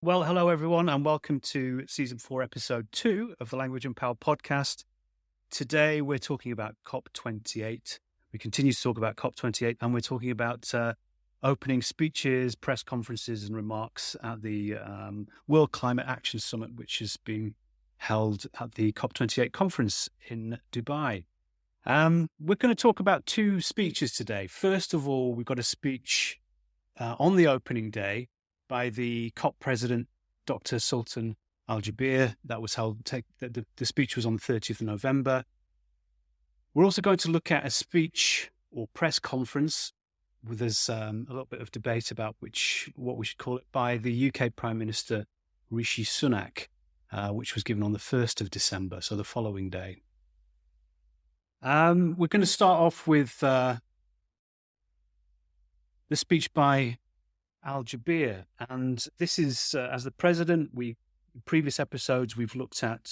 Well, hello everyone, and welcome to season 4, episode 2 of the Language and Power podcast. Today we're talking about COP28. We continue to talk about COP28, and we're talking about opening speeches, press conferences, and remarks at the World Climate Action Summit, which is being held at the COP28 conference in Dubai. We're going to talk about two speeches today. First of all, we've got a speech on the opening day by the COP president, Dr. Sultan Al Jaber. That was held, the speech was on the 30th of November. We're also going to look at a speech or press conference where there's a little bit of debate about what we should call it, by the UK Prime Minister, Rishi Sunak, which was given on the 1st of December, so the following day. We're going to start off with the speech by Al Jaber, and this is as the president. In previous episodes we've looked at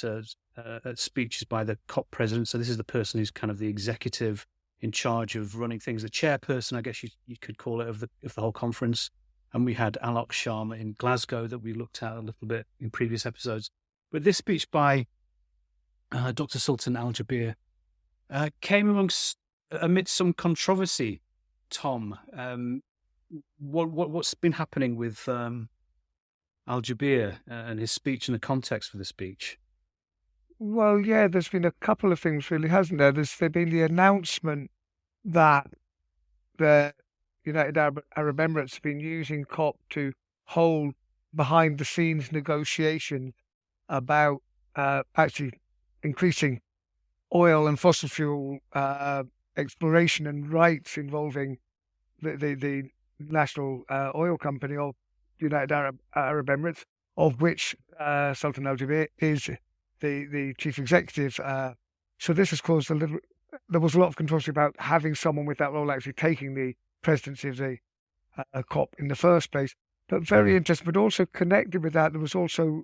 speeches by the COP president, so this is the person who's kind of the executive in charge of running things, the chairperson, I guess you could call it, of the whole conference. And we had Alok Sharma in Glasgow that we looked at a little bit in previous episodes. But this speech by Dr. Sultan Al Jaber came amidst some controversy. Tom, what's been happening with Al Jaber and his speech and the context for the speech? Well, yeah, there's been a couple of things, really, hasn't there? There's been the announcement that the United Arab Emirates have been using COP to hold behind-the-scenes negotiations about actually increasing oil and fossil fuel exploration and rights involving the national oil company of United Arab Emirates, of which Sultan Al Jaber is the chief executive. So this has caused there was a lot of controversy about having someone with that role actually taking the presidency of the COP in the first place. But very interesting, but also connected with that, there was also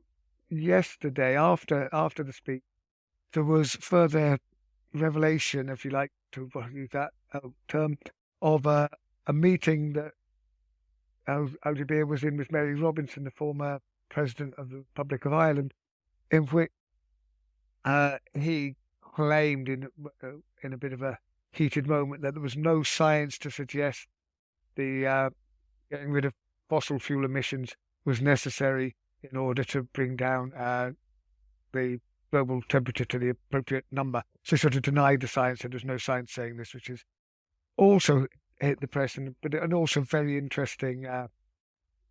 yesterday, after the speech, there was further revelation, if you like to use that term, of a meeting that Al Jaber was in with Mary Robinson, the former president of the Republic of Ireland, in which he claimed in a bit of a heated moment that there was no science to suggest the getting rid of fossil fuel emissions was necessary in order to bring down the global temperature to the appropriate number. So he sort of denied the science, and there's no science saying this, which is also hit the press, and also very interesting.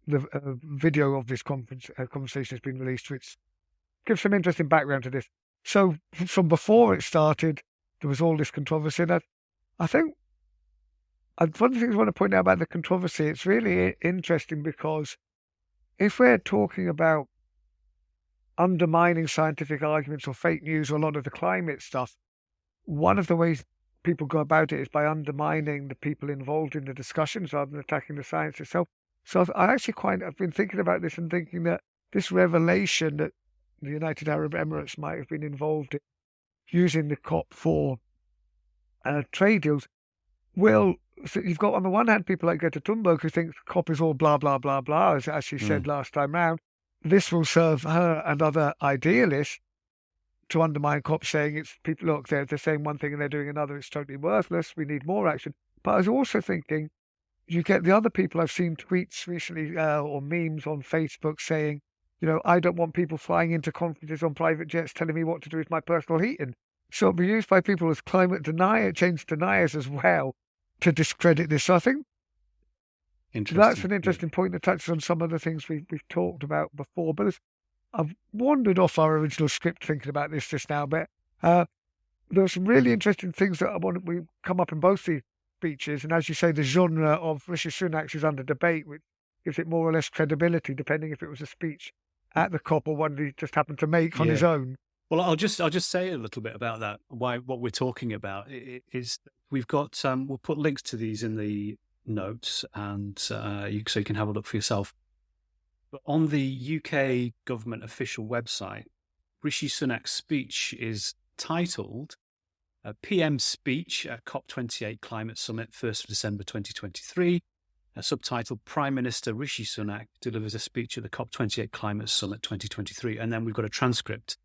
The video of this conversation has been released, which gives some interesting background to this. So from before it started, there was all this controversy. And I think one of the things I want to point out about the controversy, it's really interesting because if we're talking about undermining scientific arguments or fake news or a lot of the climate stuff, one of the ways people go about it is by undermining the people involved in the discussions rather than attacking the science itself. So I've been thinking about this and thinking that this revelation that the United Arab Emirates might have been involved in using the COP for trade deals so you've got, on the one hand, people like Greta Thunberg who think COP is all blah, blah, blah, blah, as she said last time round. This will serve her and other idealists to undermine COP, saying it's people, look, they're saying one thing and they're doing another. It's totally worthless. We need more action. But I was also thinking, you get the other people. I've seen tweets recently or memes on Facebook saying, I don't want people flying into conferences on private jets telling me what to do with my personal heating. So it'll be used by people as change deniers as well to discredit this. So I think that's an interesting point that touches on some of the things we've talked about before. But I've wandered off our original script thinking about this just now, but there are some really interesting things that we come up in both these speeches. And as you say, the genre of Rishi Sunak's is under debate, which gives it more or less credibility, depending if it was a speech at the COP or one he just happened to make on his own. Well, I'll just say a little bit about that. What we're talking about is we've got we'll put links to these in the notes, and so you can have a look for yourself. But on the UK government official website, Rishi Sunak's speech is titled PM Speech at COP28 Climate Summit, 1st of December 2023. subtitled "Prime Minister Rishi Sunak delivers a speech at the COP28 Climate Summit 2023," and then we've got a transcript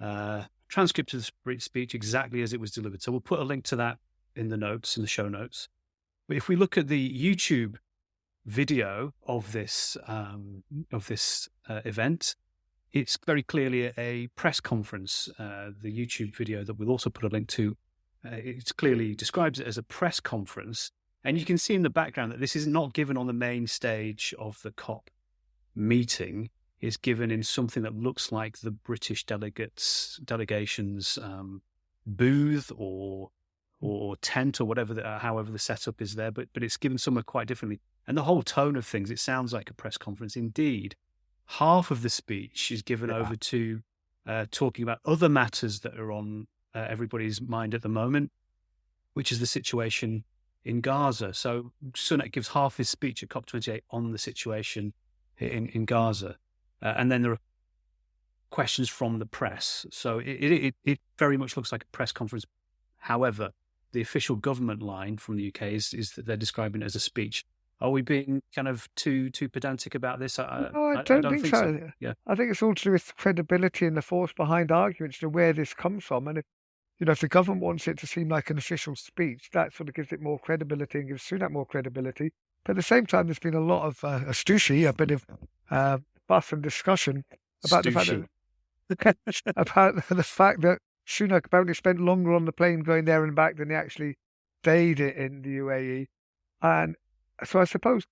of the speech exactly as it was delivered. So we'll put a link to that in the show notes. But if we look at the YouTube video of this event, it's very clearly a press conference. The YouTube video that we'll also put a link to, it clearly describes it as a press conference. And you can see in the background that this is not given on the main stage of the COP meeting. It's given in something that looks like the British delegation's booth or tent or whatever, however the setup is there. But it's given somewhere quite differently. And the whole tone of things, it sounds like a press conference. Indeed, half of the speech is given over to talking about other matters that are on everybody's mind at the moment, which is the situation in Gaza. So Sunak gives half his speech at COP28 on the situation in Gaza. And then there are questions from the press. So it very much looks like a press conference. However, the official government line from the UK is that they're describing it as a speech. Are we being kind of too pedantic about this? No, I don't think so. Yeah. I think it's all to do with credibility and the force behind arguments and where this comes from. And if the government wants it to seem like an official speech, that sort of gives it more credibility and gives Sunak more credibility. But at the same time, there's been a lot of a bit of fuss and discussion about the fact that Sunak apparently spent longer on the plane going there and back than he actually stayed in the UAE. And so I suppose,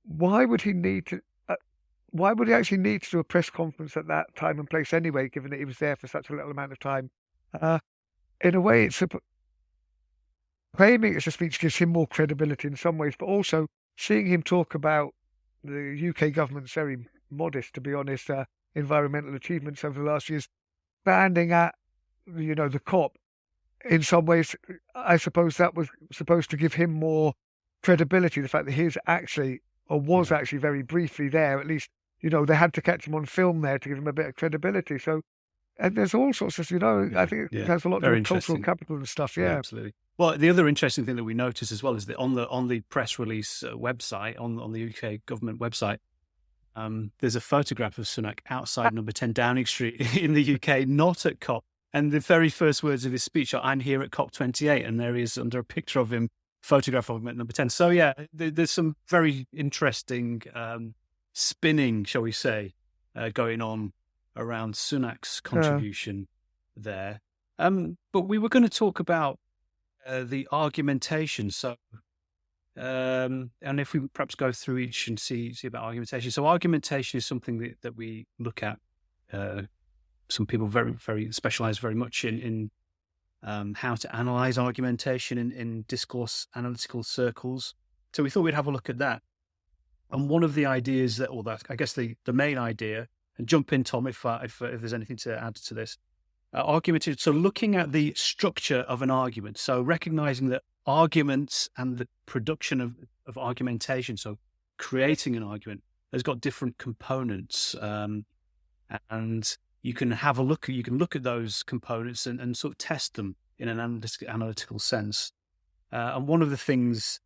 why would he actually need to do a press conference at that time and place anyway, given that he was there for such a little amount of time? In a way, claiming it's a speech gives him more credibility in some ways, but also seeing him talk about the UK government's very modest, to be honest, environmental achievements over the last years, standing at the COP. In some ways, I suppose that was supposed to give him more credibility. The fact that he was actually very briefly there, at least, they had to catch him on film there to give him a bit of credibility. So, and there's all sorts of, I think it has a lot to do with cultural capital and stuff. Yeah, absolutely. Well, the other interesting thing that we noticed as well is that on the press release website, on the UK government website, there's a photograph of Sunak outside number 10 Downing Street in the UK, not at COP. And the very first words of his speech are, "I'm here at COP28," and there he is under a picture of him, photograph of him at number 10. So yeah, there's some very interesting spinning, shall we say, going on around Sunak's contribution there. But we were going to talk about the argumentation. So, and if we perhaps go through each and see about argumentation. So argumentation is something that we look at. Some people very, very specialize very much in how to analyze argumentation in discourse analytical circles. So we thought we'd have a look at that. And one of the ideas I guess the main idea, and jump in, Tom, if there's anything to add to this, argumentation. So looking at the structure of an argument. So recognizing that arguments and the production of argumentation, so creating an argument, has got different components. And you can look at those components and sort of test them in an analytical sense. And one of the things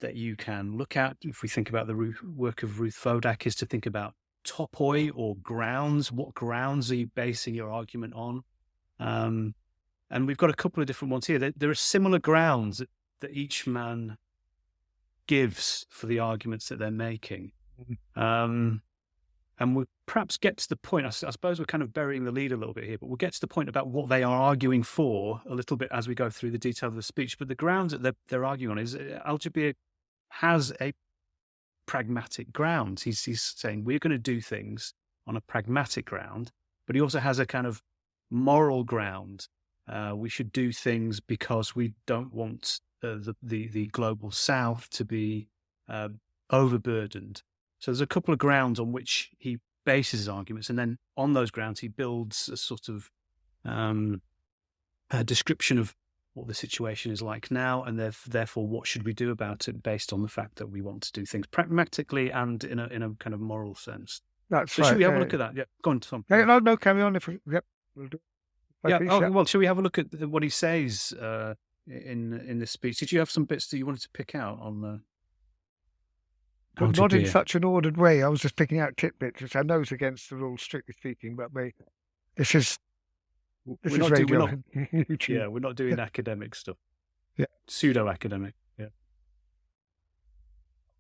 that you can look at, if we think about the work of Ruth Vodak, is to think about topoi or grounds. What grounds are you basing your argument on? And we've got a couple of different ones here. There are similar grounds that each man gives for the arguments that they're making. And we'll perhaps get to the point, I suppose we're kind of burying the lead a little bit here, but we'll get to the point about what they are arguing for a little bit as we go through the detail of the speech. But the grounds that they're arguing on is Al Jaber has a pragmatic ground. He's saying we're going to do things on a pragmatic ground, but he also has a kind of moral ground. We should do things because we don't want the global south to be overburdened. So there's a couple of grounds on which he bases his arguments, and then on those grounds he builds a sort of a description of what the situation is like now, and therefore what should we do about it based on the fact that we want to do things pragmatically and in a kind of moral sense. That's right. Should we have a look at that? Yeah, go on, Tom. No, carry on. We'll do. Well, shall we have a look at what he says in this speech? Did you have some bits that you wanted to pick out on the? but Al not in Jaber. such an ordered way. I was just picking out tidbits, which I know is against the rules, strictly speaking, but this is radio and YouTube. Yeah, we're not doing academic stuff. Yeah. Pseudo-academic. Yeah.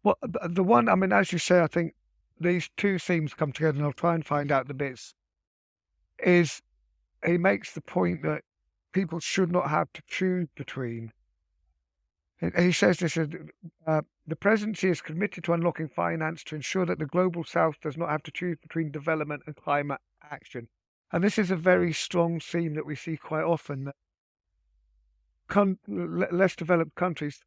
Well, the one, I mean, as you say, I think these two themes come together, and I'll try and find out the bits, is he makes the point that people should not have to choose between. He says this, the presidency is committed to unlocking finance to ensure that the global south does not have to choose between development and climate action. And this is a very strong theme that we see quite often, that less developed countries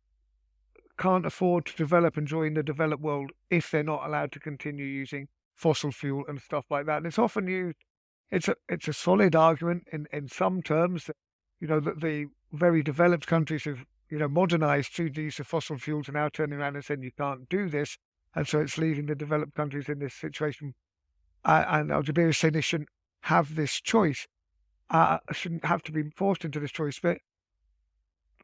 can't afford to develop and join the developed world if they're not allowed to continue using fossil fuel and stuff like that. And it's often used, it's a solid argument in some terms, that, that the very developed countries have, modernized through the use of fossil fuels, and now turning around and saying you can't do this. And so it's leaving the developed countries in this situation. And Al Jaber is saying they shouldn't have this choice, shouldn't have to be forced into this choice. But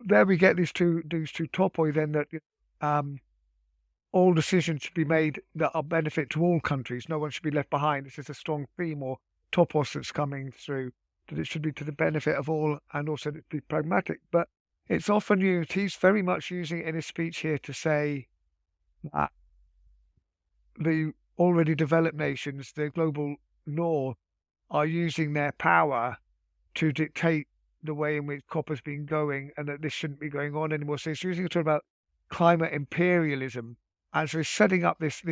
there we get these two topoi then, that all decisions should be made that are benefit to all countries. No one should be left behind. This is a strong theme or topos that's coming through, that it should be to the benefit of all, and also to be pragmatic. But it's often used, he's very much using it in his speech here to say that the already developed nations, the global north, are using their power to dictate the way in which copper's been going, and that this shouldn't be going on anymore. So he's using it to talk about climate imperialism, and so he's setting up this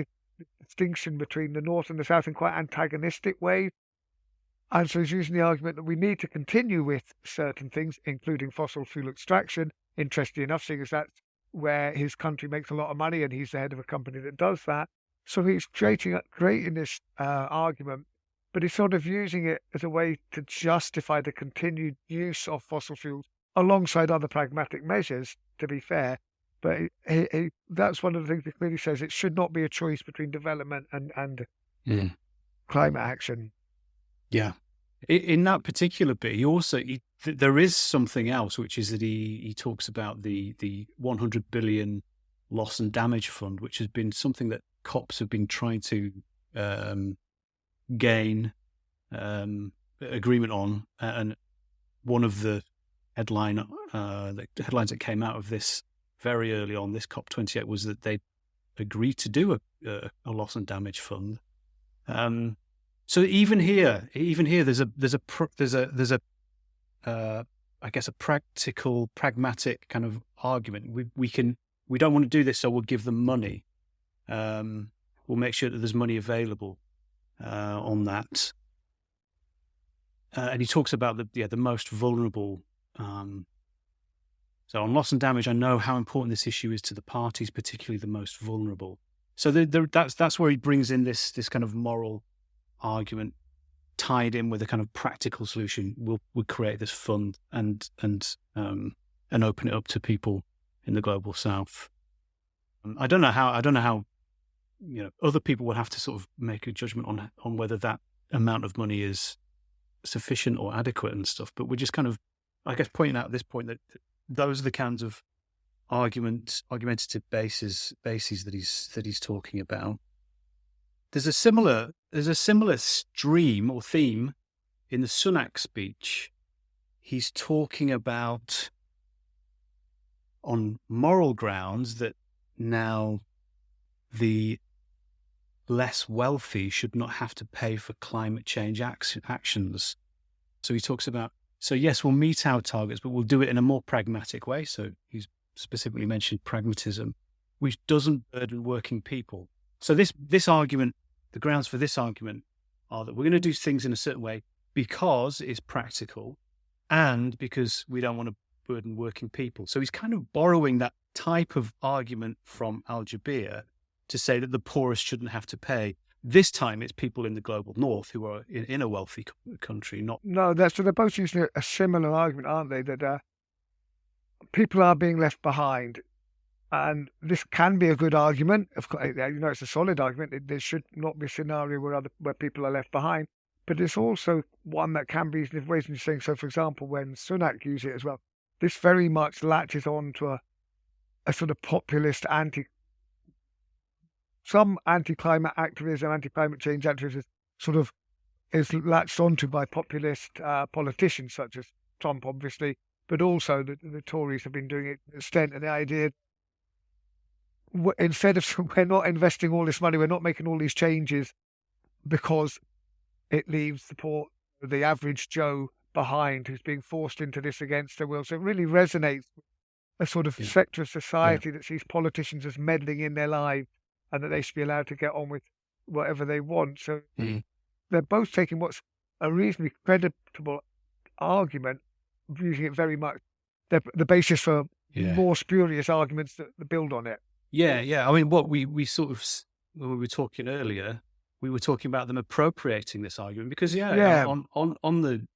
distinction between the north and the south in quite antagonistic ways. And so he's using the argument that we need to continue with certain things, including fossil fuel extraction. Interesting enough, seeing as that's where his country makes a lot of money, and he's the head of a company that does that. So he's creating this argument, but he's sort of using it as a way to justify the continued use of fossil fuels alongside other pragmatic measures, to be fair. But that's one of the things he clearly says. It should not be a choice between development and climate action. Yeah. In that particular bit, there is something else, which is that he talks about the 100 billion loss and damage fund, which has been something that COPs have been trying to gain agreement on. And one of the headlines that came out of this very early on, this COP28, was that they agreed to do a loss and damage fund. So even here, there's a I guess a practical, pragmatic kind of argument. We don't want to do this, so we'll give them money. We'll make sure that there's money available on that. And he talks about the most vulnerable. So on loss and damage, I know how important this issue is to the parties, particularly the most vulnerable. So that's where he brings in this kind of moral argument tied in with a kind of practical solution. We'll create this fund and open it up to people in the global south. I don't know how other people will have to sort of make a judgment on whether that amount of money is sufficient or adequate and stuff. But we're just kind of, I guess, pointing out at this point that those are the kinds of argumentative bases that he's talking about. There's a similar stream or theme in the Sunak speech. He's talking about, on moral grounds, that now the less wealthy should not have to pay for climate change actions. So he talks about, so yes, we'll meet our targets, but we'll do it in a more pragmatic way. So he's specifically mentioned pragmatism, which doesn't burden working people. So this argument, the grounds for this argument are that we're going to do things in a certain way because it's practical and because we don't want to burden working people. So he's kind of borrowing that type of argument from Al Jaber to say that the poorest shouldn't have to pay. This time it's people in the global north who are in a wealthy country, not... No, so they're both using a similar argument, aren't they? That people are being left behind. And this can be a good argument. Of course, it's a solid argument. There should not be a scenario where people are left behind. But it's also one that can be used in ways. And you're saying, so for example, when Sunak used it as well, this very much latches on to a sort of populist some anti-climate activism, anti-climate change activism sort of is latched onto by populist politicians such as Trump, obviously, but also the Tories have been doing it to an extent. And the idea, instead of we're not investing all this money, we're not making all these changes because it leaves the average Joe behind who's being forced into this against their will. So it really resonates with a sort of sector of society that sees politicians as meddling in their lives and that they should be allowed to get on with whatever they want. So they're both taking what's a reasonably creditable argument, using it very much the basis for more spurious arguments that build on it. Yeah. I mean, what we sort of, when we were talking earlier, we were talking about them appropriating this argument because, on the,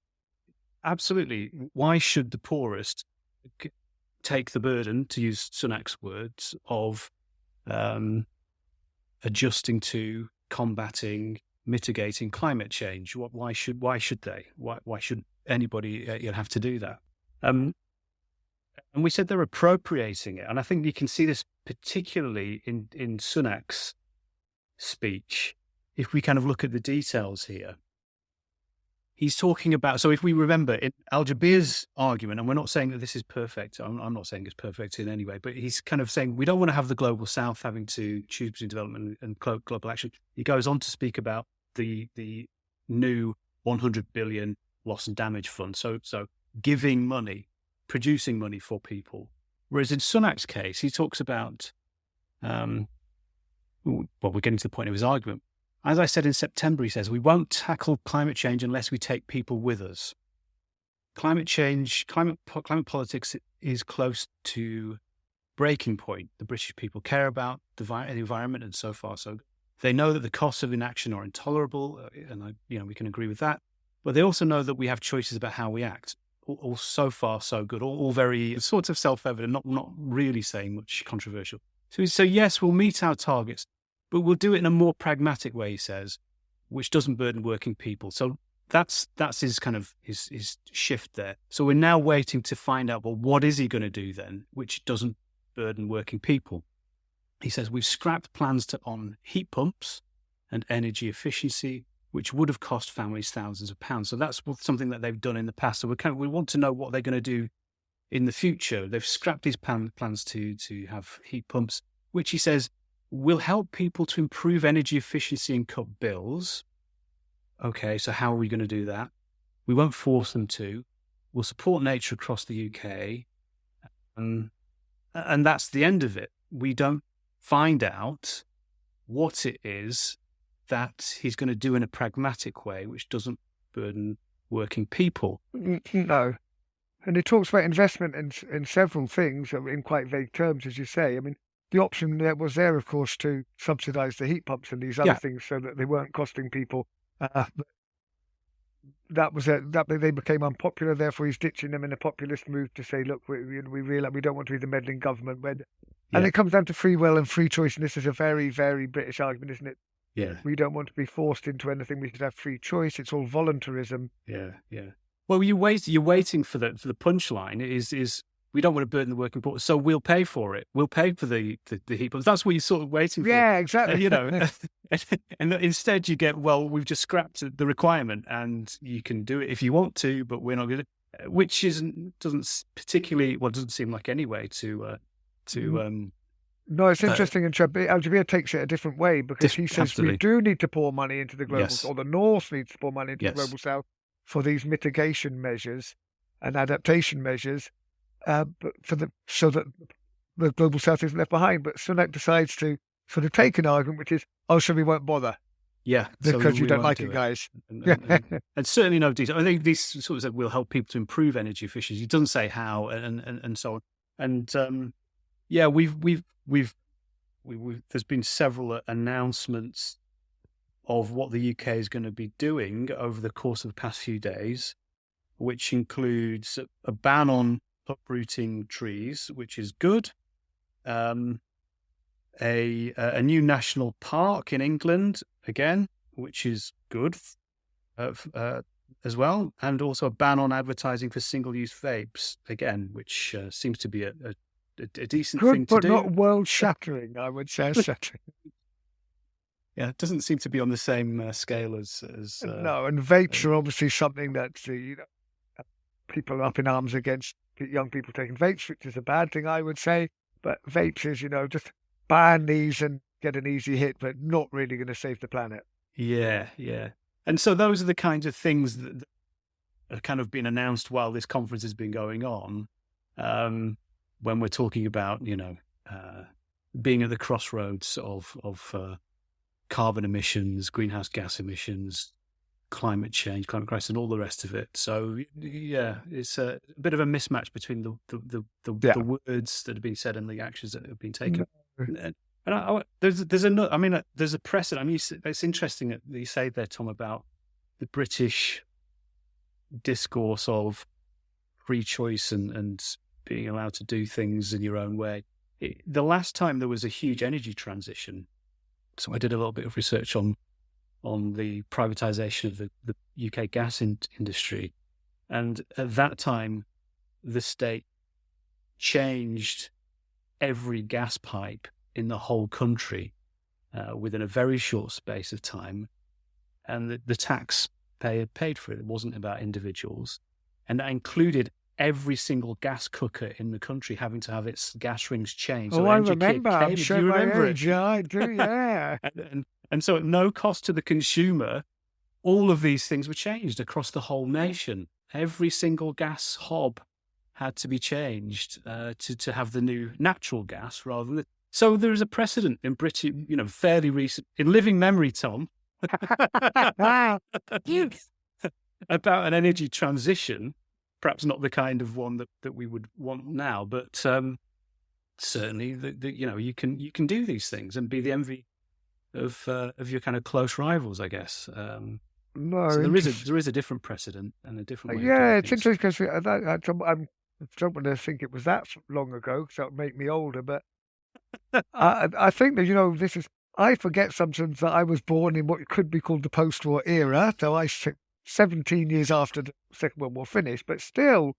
absolutely, why should the poorest take the burden, to use Sunak's words, of adjusting to, combating, mitigating climate change? Why should they? Why should anybody have to do that? And we said they're appropriating it, and I think you can see this particularly in Sunak's speech. If we kind of look at the details here, he's talking about, so if we remember in Al Jaber's argument, and we're not saying that this is perfect, I'm not saying it's perfect in any way, but he's kind of saying we don't want to have the global south having to choose between development and global action. He goes on to speak about the new 100 billion loss and damage fund. So giving money, producing money for people. Whereas in Sunak's case, he talks about, we're getting to the point of his argument. As I said in September, he says, we won't tackle climate change unless we take people with us. Climate politics is close to breaking point. The British people care about the environment, and so far, so good. They know that the costs of inaction are intolerable, and we can agree with that. But they also know that we have choices about how we act. All so far, so good. All very sort of self-evident, not really saying much controversial. So yes, we'll meet our targets, but we'll do it in a more pragmatic way, he says, which doesn't burden working people. So that's his kind of his shift there. So we're now waiting to find out, well, what is he going to do then, which doesn't burden working people? He says, we've scrapped plans on heat pumps and energy efficiency, which would have cost families thousands of pounds. So that's something that they've done in the past. So we want to know what they're going to do in the future. They've scrapped these plans to have heat pumps, which he says will help people to improve energy efficiency and cut bills. Okay, so how are we going to do that? We won't force them to. We'll support nature across the UK. And that's the end of it. We don't find out what it is that he's going to do in a pragmatic way, which doesn't burden working people. No. And he talks about investment in several things in quite vague terms, as you say. I mean, the option that was there, of course, to subsidise the heat pumps and these other things so that they weren't costing people. That was it. That they became unpopular. Therefore, he's ditching them in a populist move to say, look, we realise we don't want to be the meddling government. And it comes down to free will and free choice. And this is a very, very British argument, isn't it? Yeah. We don't want to be forced into anything. We should have free choice. It's all voluntarism. Yeah. Well, you're waiting for the punchline is we don't want to burden the working poor, so we'll pay for it. We'll pay for the heat pumps. That's what you're sort of waiting for. Yeah, exactly. And instead you get, well, we've just scrapped the requirement, and you can do it if you want to, but we're not going to. Which doesn't seem like any way to. No, it's interesting. And Al Jaber takes it a different way because he says absolutely. We do need to pour money into the global, or the North needs to pour money into the global South for these mitigation measures and adaptation measures, so that the global South isn't left behind. But Sunak decides to sort of take an argument, which is, so we won't bother. Yeah, because you don't like it, guys. And certainly no detail. I think this sort of said will help people to improve energy efficiency. It doesn't say how, and so on. And we've there's been several announcements of what the UK is going to be doing over the course of the past few days, which includes a ban on uprooting trees, which is good. A new national park in England, again, which is good as well. And also a ban on advertising for single-use vapes, again, which seems to be a decent thing to do. Good, but not world-shattering, I would say. Yeah, it doesn't seem to be on the same scale as No, and vapes are obviously something that people are up in arms against young people taking vapes, which is a bad thing, I would say. But vapes is, just ban these and get an easy hit, but not really going to save the planet. Yeah, yeah. And so those are the kinds of things that have kind of been announced while this conference has been going on. When we're talking about, being at the crossroads of carbon emissions, greenhouse gas emissions, climate change, climate crisis, and all the rest of it. So yeah, it's a bit of a mismatch between the words that have been said and the actions that have been taken. No. And there's a precedent. I mean, it's interesting that you say there, Tom, about the British discourse of free choice and being allowed to do things in your own way. The last time there was a huge energy transition, so I did a little bit of research on the privatization of the UK gas industry. And at that time, the state changed every gas pipe in the whole country within a very short space of time. And the taxpayer paid for it. It wasn't about individuals. And that included every single gas cooker in the country having to have its gas rings changed. Oh, so I remember. I'm sure you remember age. Yeah, I do, yeah. And so at no cost to the consumer, all of these things were changed across the whole nation. Every single gas hob had to be changed to have the new natural gas rather than... So there is a precedent in Britain, fairly recent, in living memory, Tom, about an energy transition, perhaps not the kind of one that we would want now, but certainly you can do these things and be the envy of your kind of close rivals, I guess. No, so there is a different precedent and a different way. Yeah, it's interesting because I don't want to think it was that long ago, because that would make me older. But I think that this is. I forget sometimes that I was born in what could be called the post-war era. So I 17 years after the Second World War finished, but still,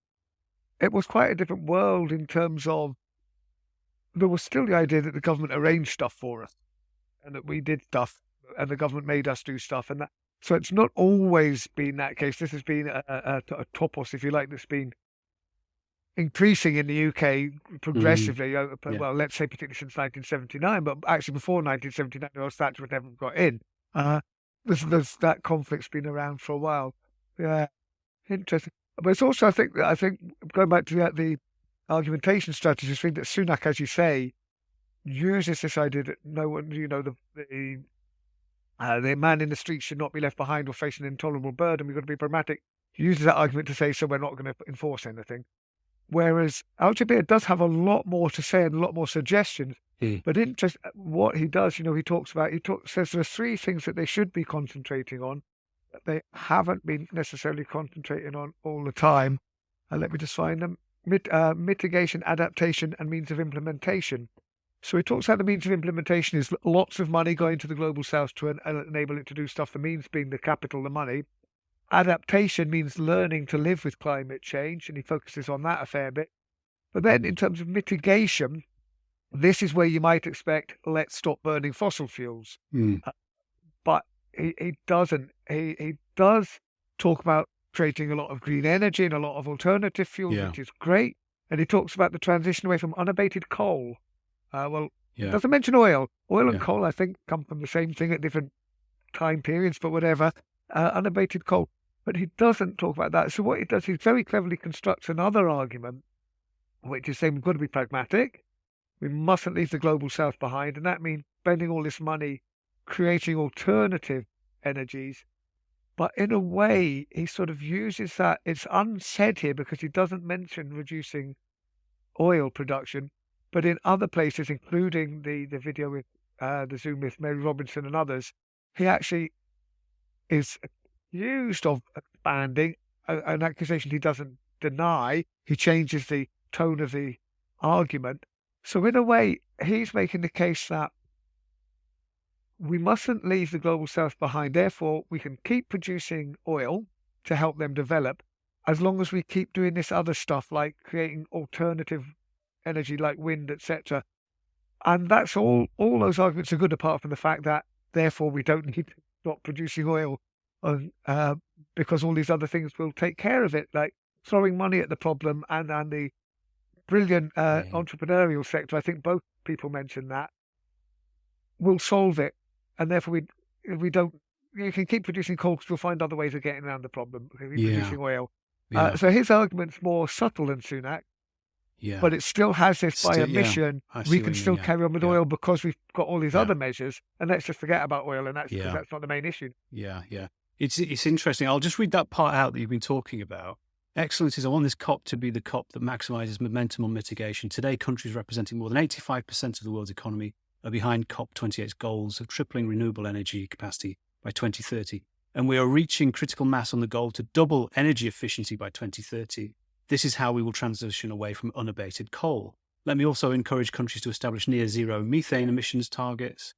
it was quite a different world in terms of there was still the idea that the government arranged stuff for us, and that we did stuff, and the government made us do stuff, and that. So it's not always been that case. This has been a topos, if you like, that's been increasing in the UK progressively. Well, let's say particularly since 1979, but actually before 1979, the Thatcher never got in. There's that conflict's been around for a while. Yeah, interesting. But it's also, I think going back to the argumentation strategies thing, that Sunak, as you say, uses this idea that no one, the man in the street should not be left behind or face an intolerable burden. We've got to be pragmatic. He uses that argument to say, so we're not going to enforce anything. Whereas Al Jaber does have a lot more to say and a lot more suggestions. But what he does, he says there are three things that they should be concentrating on that they haven't been necessarily concentrating on all the time. Let me just find them. Mitigation, adaptation, and means of implementation. So he talks about the means of implementation is lots of money going to the global south to enable it to do stuff, the means being the capital, the money. Adaptation means learning to live with climate change, and he focuses on that a fair bit. But then in terms of mitigation, this is where you might expect, let's stop burning fossil fuels. But he doesn't. He does talk about creating a lot of green energy and a lot of alternative fuels, which is great. And he talks about the transition away from unabated coal. Doesn't mention oil. Oil and coal, I think, come from the same thing at different time periods, but whatever. Unabated coal. But he doesn't talk about that. So what he does, he very cleverly constructs another argument, which is saying we've got to be pragmatic. We mustn't leave the global south behind. And that means spending all this money creating alternative energies. But in a way, he sort of uses that. It's unsaid here because he doesn't mention reducing oil production. But in other places, including the video with the Zoom with Mary Robinson and others, he actually is accused of expanding, an accusation he doesn't deny. He changes the tone of the argument. So in a way, he's making the case that we mustn't leave the global south behind. Therefore, we can keep producing oil to help them develop as long as we keep doing this other stuff like creating alternative energy like wind, etc. And that's all those arguments are good, apart from the fact that therefore we don't need to stop producing oil, because all these other things will take care of it, like throwing money at the problem and the brilliant entrepreneurial sector. I think both people mentioned that will solve it, and therefore we don't. You can keep producing coal because we'll find other ways of getting around the problem. We can keep producing oil. So his argument's more subtle than Sunak, but it still has this by omission. We can still carry on with oil because we've got all these other measures, and let's just forget about oil, and that's because that's not the main issue. It's interesting. I'll just read that part out that you've been talking about. Excellencies, I want this COP to be the COP that maximizes momentum on mitigation. Today, countries representing more than 85% of the world's economy are behind COP28's goals of tripling renewable energy capacity by 2030. And we are reaching critical mass on the goal to double energy efficiency by 2030. This is how we will transition away from unabated coal. Let me also encourage countries to establish near zero methane emissions targets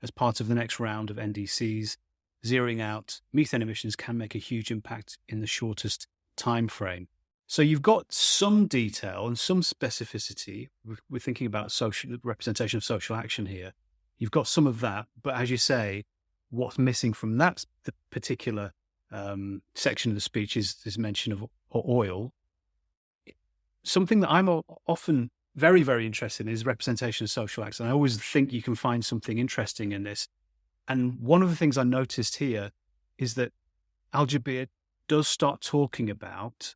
as part of the next round of NDCs. Zeroing out methane emissions can make a huge impact in the shortest time frame. So you've got some detail and some specificity. We're thinking about social representation of social action here. You've got some of that, but as you say, what's missing from that the particular section of the speech is this mention of oil. Something that I'm often very, very interested in is representation of social action. I always think you can find something interesting in this. And one of the things I noticed here is that Al Jaber does start talking about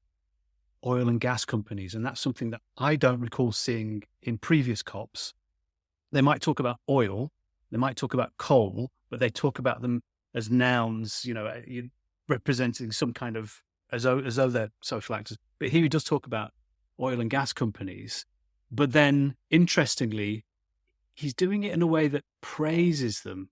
oil and gas companies. And that's something that I don't recall seeing in previous COPs. They might talk about oil, they might talk about coal, but they talk about them as nouns, representing some kind of, as though they're social actors. But here he does talk about oil and gas companies. But then, interestingly, he's doing it in a way that praises them.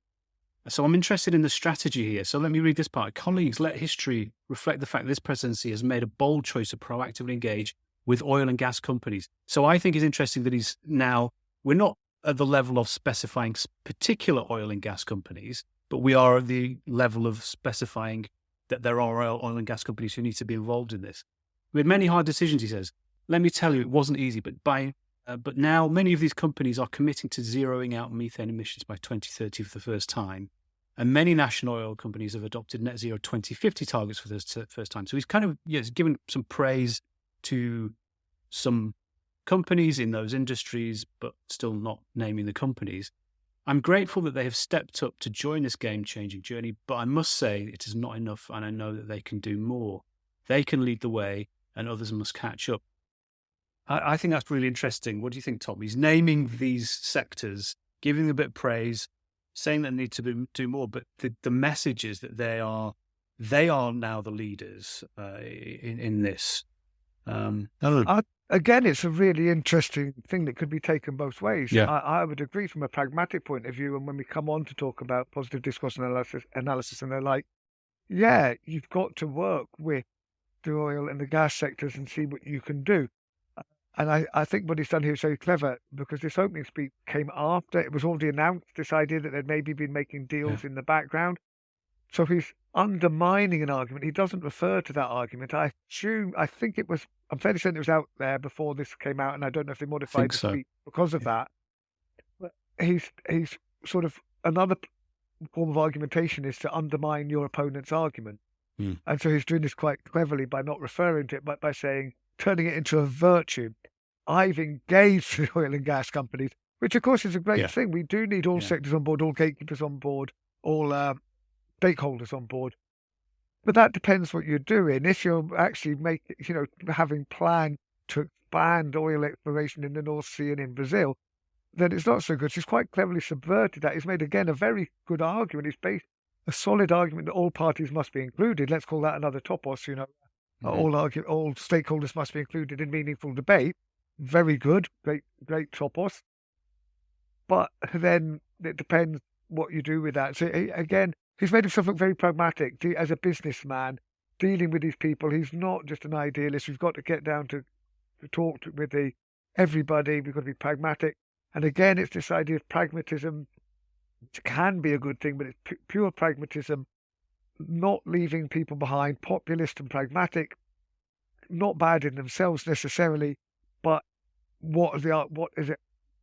So I'm interested in the strategy here. So let me read this part. Colleagues, let history reflect the fact that this presidency has made a bold choice to proactively engage with oil and gas companies. So I think it's interesting that we're not at the level of specifying particular oil and gas companies, but we are at the level of specifying that there are oil and gas companies who need to be involved in this. We had many hard decisions, he says. Let me tell you, it wasn't easy, but now many of these companies are committing to zeroing out methane emissions by 2030 for the first time. And many national oil companies have adopted net zero 2050 targets for the first time. So he's kind of given some praise to some companies in those industries, but still not naming the companies. I'm grateful that they have stepped up to join this game-changing journey, but I must say it is not enough, and I know that they can do more. They can lead the way, and others must catch up. I think that's really interesting. What do you think, Tom? He's naming these sectors, giving them a bit of praise, saying that they need to do more, but the message is that they are now the leaders in this. Again, it's a really interesting thing that could be taken both ways. Yeah. I would agree from a pragmatic point of view, and when we come on to talk about positive discourse analysis, and they're like, yeah, you've got to work with the oil and the gas sectors and see what you can do. And I think what he's done here is very clever, because this opening speech came after it was already announced, this idea that they'd maybe been making deals in the background. So he's undermining an argument. He doesn't refer to that argument. I'm fairly certain it was out there before this came out, and I don't know if they modified the speech because of that. But he's sort of, another form of argumentation is to undermine your opponent's argument. And so he's doing this quite cleverly by not referring to it, but by turning it into a virtue. I've engaged with oil and gas companies, which of course is a great thing. We do need all sectors on board, all gatekeepers on board, all stakeholders on board. But that depends what you're doing. If you're actually having planned to expand oil exploration in the North Sea and in Brazil, then it's not so good. She's quite cleverly subverted that. He's made, again, a very good argument. He's based a solid argument that all parties must be included. Let's call that another topos, All stakeholders must be included in meaningful debate. Very good, great topos. But then it depends what you do with that. So again, he's made himself look very pragmatic as a businessman dealing with these people. He's not just an idealist. We've got to get down to talk with everybody. We've got to be pragmatic. And again, it's this idea of pragmatism, which can be a good thing, but it's pure pragmatism, not leaving people behind, populist and pragmatic, not bad in themselves necessarily, but what is it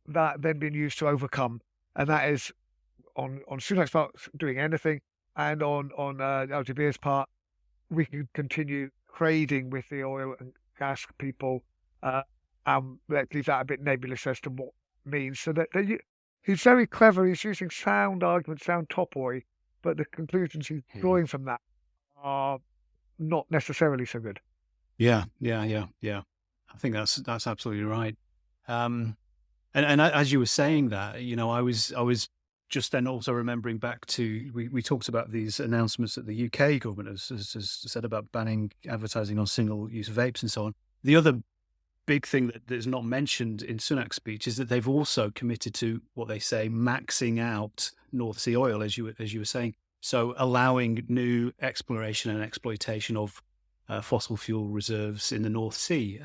that then being used to overcome? And that is on Sunak's part doing anything, and on Al Jaber's part, we can continue trading with the oil and gas people, and let's leave that a bit nebulous as to what it means. So he's very clever. He's using sound arguments, sound topoi, but the conclusions he's drawing from that are not necessarily so good. Yeah. I think that's absolutely right. And as you were saying that, I was just then also remembering back to, we talked about these announcements that the UK government has said about banning advertising on single-use vapes and so on. The other big thing that is not mentioned in Sunak's speech is that they've also committed to what they say maxing out North Sea oil, as you were saying. So allowing new exploration and exploitation of fossil fuel reserves in the North Sea.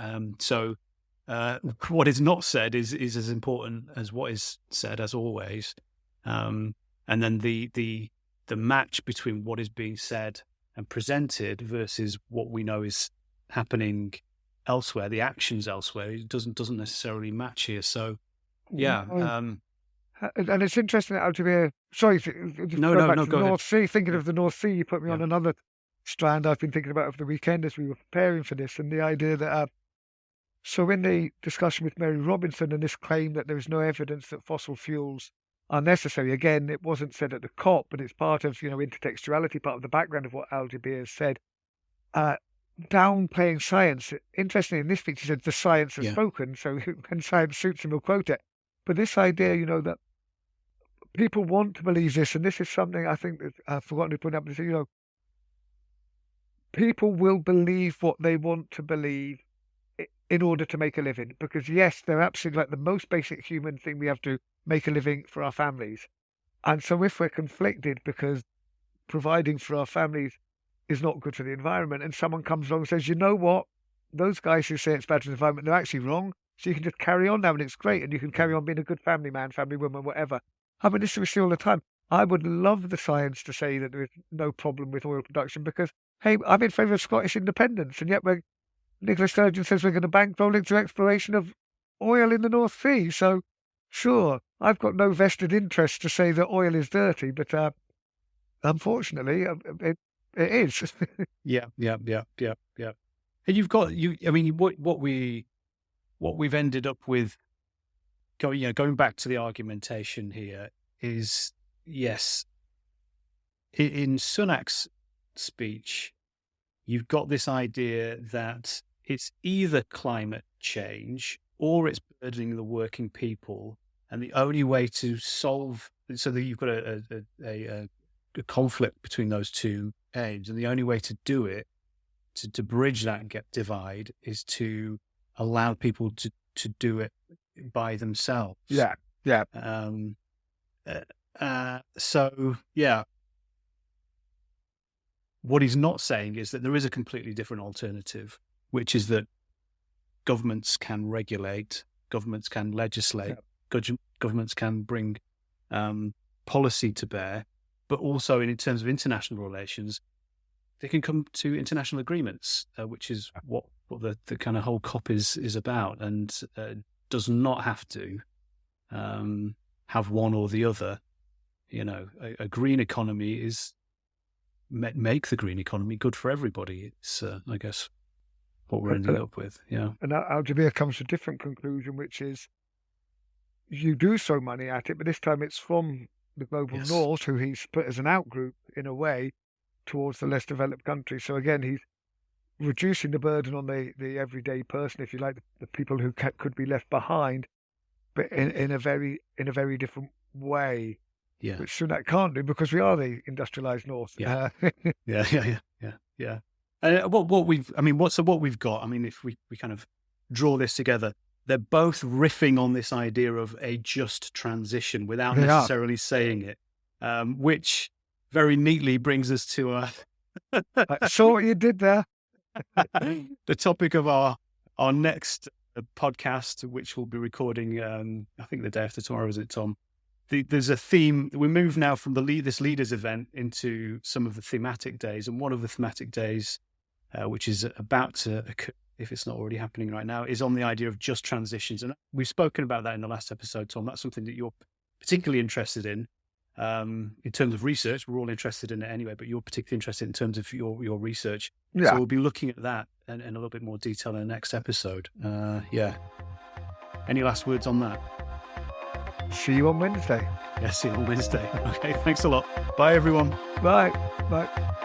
What is not said is as important as what is said, as always. And then the match between what is being said and presented versus what we know is happening elsewhere, the actions elsewhere, it doesn't necessarily match here. So, yeah. And it's interesting that Al Jaber, sorry, No, go ahead. North Sea, thinking of the North Sea, you put me on another strand I've been thinking about over the weekend as we were preparing for this, and the idea that, so in the discussion with Mary Robinson and this claim that there is no evidence that fossil fuels are necessary, again, it wasn't said at the COP, but it's part of, intertextuality, part of the background of what Al Jaber has said. Downplaying science. Interestingly, in this speech, he said the science has spoken, so when science suits him, he'll quote it. But this idea, that people want to believe this, and this is something I think that I've forgotten to put up, is, people will believe what they want to believe in order to make a living. Because yes, they're absolutely like the most basic human thing, we have to make a living for our families. And so if we're conflicted because providing for our families is not good for the environment, and someone comes along and says, you know what, those guys who say it's bad for the environment, they're actually wrong. So you can just carry on now and it's great, and you can carry on being a good family man, family woman, whatever. I mean, this we see all the time. I would love the science to say that there is no problem with oil production because, hey, I'm in favour of Scottish independence, and yet Nicola Sturgeon says we're going to bankroll into exploration of oil in the North Sea. So, sure, I've got no vested interest to say that oil is dirty, but unfortunately, it is. Yeah. And you've got I mean, what we've ended up with, going back to the argumentation here is, yes, in Sunak's speech, you've got this idea that it's either climate change or it's burdening the working people, and the only way to solve, so that you've got a conflict between those two aims, and the only way to do it, to bridge that divide, is to allow people to do it by themselves. Yeah. So, yeah. What he's not saying is that there is a completely different alternative, which is that governments can regulate, governments can legislate, governments can bring policy to bear, but also in terms of international relations, they can come to international agreements, which is what the kind of whole COP is about, and does not have to have one or the other. A green economy is make the green economy good for everybody. It's, I guess, what we're ending up with. Yeah. And Al Jaber comes to a different conclusion, which is you do throw money at it, but this time it's from the global north, who he's put as an outgroup in a way towards the less developed countries. So again, he's reducing the burden on the everyday person, if you like, the people who could be left behind, but in a very different way. Yeah. Which Sunak can't do because we are the industrialized north. Yeah. Yeah. And what we've got, I mean, if we kind of draw this together, they're both riffing on this idea of a just transition without necessarily saying it, which very neatly brings us to I saw what you did there. The topic of our next podcast, which we'll be recording, I think the day after tomorrow, is it, Tom? There's a theme. We move now from this leaders event into some of the thematic days, and one of the thematic days, which is about to occur, if it's not already happening right now, is on the idea of just transitions. And we've spoken about that in the last episode, Tom. That's something that you're particularly interested in. in terms of research. We're all interested in it anyway, but you're particularly interested in terms of your research. Yeah. So we'll be looking at that in a little bit more detail in the next episode. Yeah. Any last words on that? See you on Wednesday. Yeah, see you on Wednesday. Okay, thanks a lot. Bye, everyone. Bye. Bye.